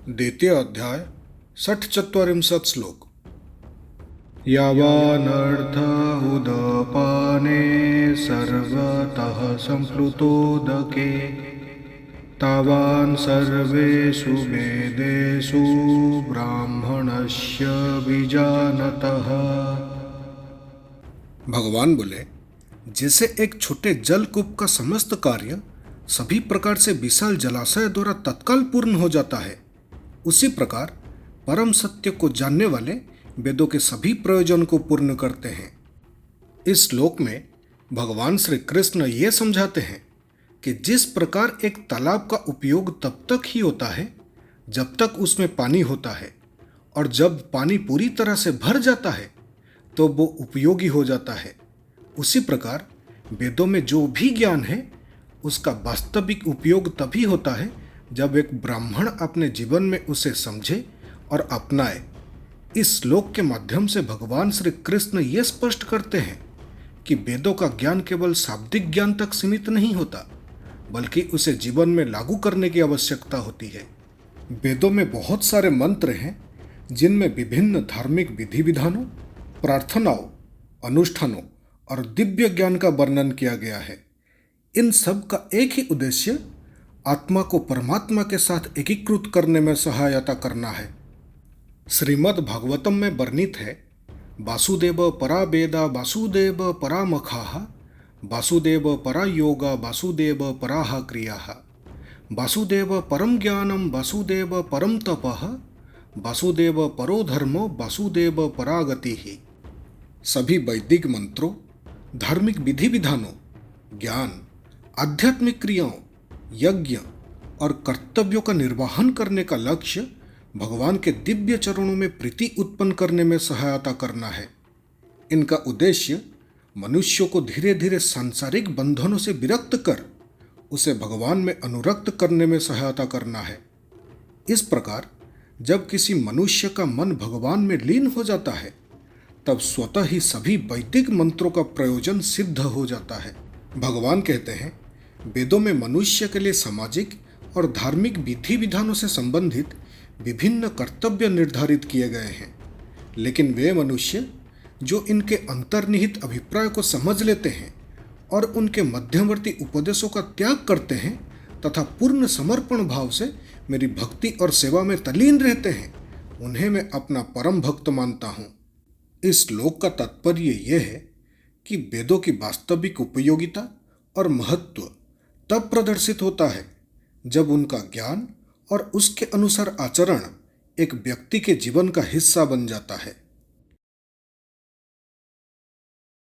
द्वितीय अध्याय षट्चत्वारिंशत् श्लोक। यावानर्थ उदपाने सर्वतः संप्लुतोदके तावान् सर्वेषु वेदेषु ब्राह्मणस्य विजानतः। भगवान बोले, जैसे एक छोटे जलकूप का समस्त कार्य सभी प्रकार से विशाल जलाशय द्वारा तत्काल पूर्ण हो जाता है, उसी प्रकार परम सत्य को जानने वाले वेदों के सभी प्रयोजन को पूर्ण करते हैं। इस श्लोक में भगवान श्री कृष्ण ये समझाते हैं कि जिस प्रकार एक तालाब का उपयोग तब तक ही होता है जब तक उसमें पानी होता है, और जब पानी पूरी तरह से भर जाता है तो वो उपयोगी हो जाता है, उसी प्रकार वेदों में जो भी ज्ञान है उसका वास्तविक उपयोग तभी होता है जब एक ब्राह्मण अपने जीवन में उसे समझे और अपनाए। इस श्लोक के माध्यम से भगवान श्री कृष्ण ये स्पष्ट करते हैं कि वेदों का ज्ञान केवल शाब्दिक ज्ञान तक सीमित नहीं होता, बल्कि उसे जीवन में लागू करने की आवश्यकता होती है। वेदों में बहुत सारे मंत्र हैं जिनमें विभिन्न धार्मिक विधि विधानों, प्रार्थनाओं, अनुष्ठानों और दिव्य ज्ञान का वर्णन किया गया है। इन सब का एक ही उद्देश्य आत्मा को परमात्मा के साथ एकीकृत करने में सहायता करना है। श्रीमद् भागवतम में वर्णित है, वासुदेव परा वेदा वासुदेव परा मखाः वासुदेव परा योगा वासुदेव पराः क्रियाः वासुदेव परम ज्ञानम वासुदेव परम तपः वासुदेव परो धर्मो वासुदेव परा गतिः। सभी वैदिक मंत्रों, धार्मिक विधि विधानों, ज्ञान, आध्यात्मिक क्रियाओं, यज्ञ और कर्तव्यों का निर्वहन करने का लक्ष्य भगवान के दिव्य चरणों में प्रीति उत्पन्न करने में सहायता करना है। इनका उद्देश्य मनुष्यों को धीरे धीरे सांसारिक बंधनों से विरक्त कर उसे भगवान में अनुरक्त करने में सहायता करना है। इस प्रकार जब किसी मनुष्य का मन भगवान में लीन हो जाता है तब स्वतः ही सभी वैदिक मंत्रों का प्रयोजन सिद्ध हो जाता है। भगवान कहते हैं, वेदों में मनुष्य के लिए सामाजिक और धार्मिक विधि विधानों से संबंधित विभिन्न कर्तव्य निर्धारित किए गए हैं, लेकिन वे मनुष्य जो इनके अंतर्निहित अभिप्राय को समझ लेते हैं और उनके मध्यवर्ती उपदेशों का त्याग करते हैं तथा पूर्ण समर्पण भाव से मेरी भक्ति और सेवा में तल्लीन रहते हैं, उन्हें मैं अपना परम भक्त मानता हूँ। इस श्लोक का तात्पर्य यह है कि वेदों की वास्तविक उपयोगिता और महत्व तब प्रदर्शित होता है जब उनका ज्ञान और उसके अनुसार आचरण एक व्यक्ति के जीवन का हिस्सा बन जाता है।